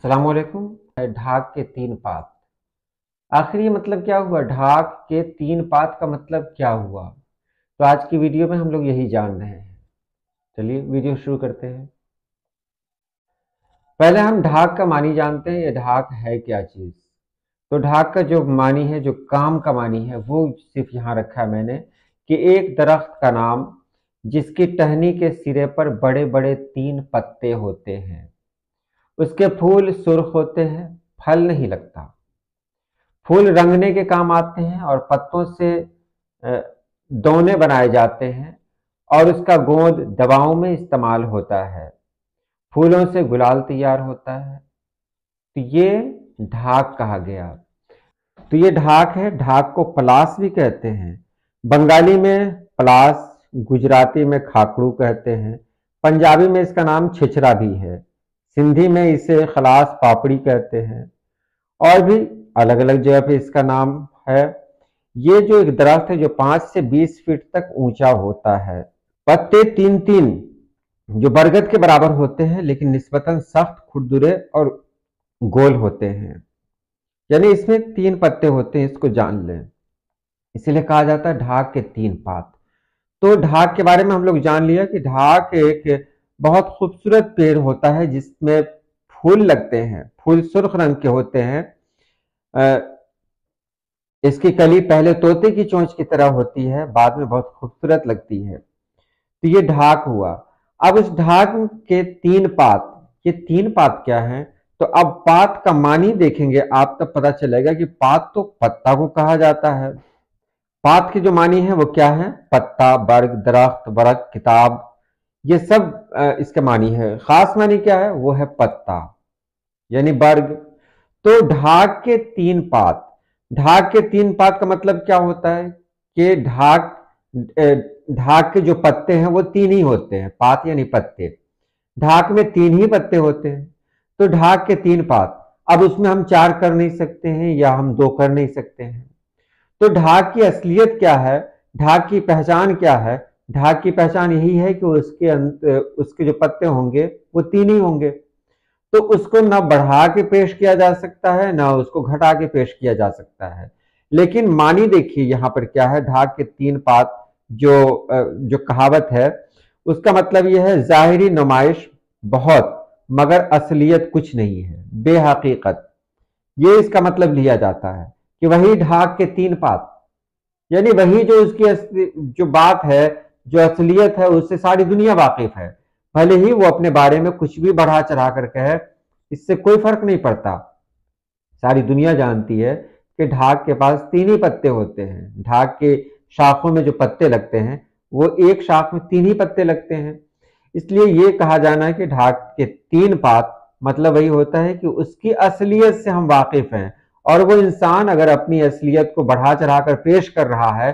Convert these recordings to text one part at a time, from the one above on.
अस्सलाम वालेकुम। ढाक के तीन पात, आखिर ये मतलब क्या हुआ? ढाक के तीन पात का मतलब क्या हुआ? तो आज की वीडियो में हम लोग यही जान रहे हैं। चलिए वीडियो शुरू करते हैं। पहले हम ढाक का मानी जानते हैं। ये ढाक है क्या चीज? तो ढाक का जो मानी है, जो काम का मानी है, वो सिर्फ यहाँ रखा है मैंने कि एक दरख्त का नाम जिसकी टहनी के सिरे पर बड़े बड़े तीन पत्ते होते हैं, उसके फूल सुर्ख होते हैं, फल नहीं लगता, फूल रंगने के काम आते हैं और पत्तों से अ, दोने बनाए जाते हैं और उसका गोंद दवाओं में इस्तेमाल होता है। फूलों से गुलाल तैयार होता है। तो ये ढाक कहा गया। तो ये ढाक है। ढाक को पलास भी कहते हैं। बंगाली में पलास, गुजराती में खाकड़ू कहते हैं, पंजाबी में इसका नाम छिछरा भी है, सिंधी में इसे खलास पापड़ी कहते हैं और भी अलग अलग जगह पे इसका नाम है। ये जो एक दरख्त है जो 5 से 20 फीट तक ऊंचा होता है। पत्ते तीन तीन जो बरगद के बराबर होते हैं, लेकिन निस्बतन सख्त, खुरदुरे और गोल होते हैं। यानी इसमें तीन पत्ते होते हैं, इसको जान लें। इसीलिए कहा जाता है ढाक के तीन पात। तो ढाक के बारे में हम लोग जान लिया कि ढाक एक बहुत खूबसूरत पेड़ होता है जिसमें फूल लगते हैं। फूल सुर्ख रंग के होते हैं। इसकी कली पहले तोते की चोंच की तरह होती है, बाद में बहुत खूबसूरत लगती है। तो ये ढाक हुआ। अब इस ढाक के तीन पात, ये तीन पात क्या है? तो अब पात का मानी देखेंगे आप, तब पता चलेगा कि पात तो पत्ता को कहा जाता है। पात के जो मानी है वो क्या है? पत्ता, बर्ग, दरख्त, वरक, किताब, ये सब इसके मानी है। खास मानी क्या है? वो है पत्ता यानी बर्ग। तो ढाक के तीन पात, ढाक के तीन पात का मतलब क्या होता है कि ढाक के जो पत्ते हैं वो तीन ही होते हैं। पात यानी पत्ते, ढाक में तीन ही पत्ते होते हैं। तो ढाक के तीन पात। अब उसमें हम चार कर नहीं सकते हैं या हम दो कर नहीं सकते हैं। तो ढाक की असलियत क्या है? ढाक की पहचान क्या है? ढाक की पहचान यही है कि उसके जो पत्ते होंगे वो तीन ही होंगे। तो उसको ना बढ़ा के पेश किया जा सकता है, ना उसको घटा के पेश किया जा सकता है। लेकिन मानी देखिए यहां पर क्या है? ढाक के तीन पात जो कहावत है, उसका मतलब यह है जाहिरी नुमाइश बहुत, मगर असलियत कुछ नहीं है, बेहकीकत। ये इसका मतलब लिया जाता है कि वही ढाक के तीन पात, यानी वही जो उसकी जो बात है, जो असलियत है, उससे सारी दुनिया वाकिफ है। भले ही वो अपने बारे में कुछ भी बढ़ा चढ़ा कर कहे, इससे कोई फर्क नहीं पड़ता। सारी दुनिया जानती है कि ढाक के पास तीन ही पत्ते होते हैं। ढाक के शाखों में जो पत्ते लगते हैं, वो एक शाख में तीन ही पत्ते लगते हैं। इसलिए ये कहा जाना है कि ढाक के तीन पात मतलब वही होता है कि उसकी असलियत से हम वाकिफ हैं। और वो इंसान अगर अपनी असलियत को बढ़ा चढ़ाकर पेश कर रहा है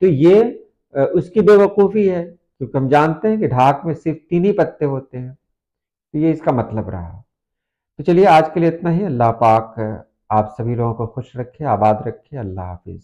तो ये उसकी बेवकूफ़ी है, क्योंकि हम जानते हैं कि ढाक में सिर्फ तीन ही पत्ते होते हैं। तो ये इसका मतलब रहा। तो चलिए आज के लिए इतना ही। अल्लाह पाक आप सभी लोगों को खुश रखे, आबाद रखे। अल्लाह हाफिज।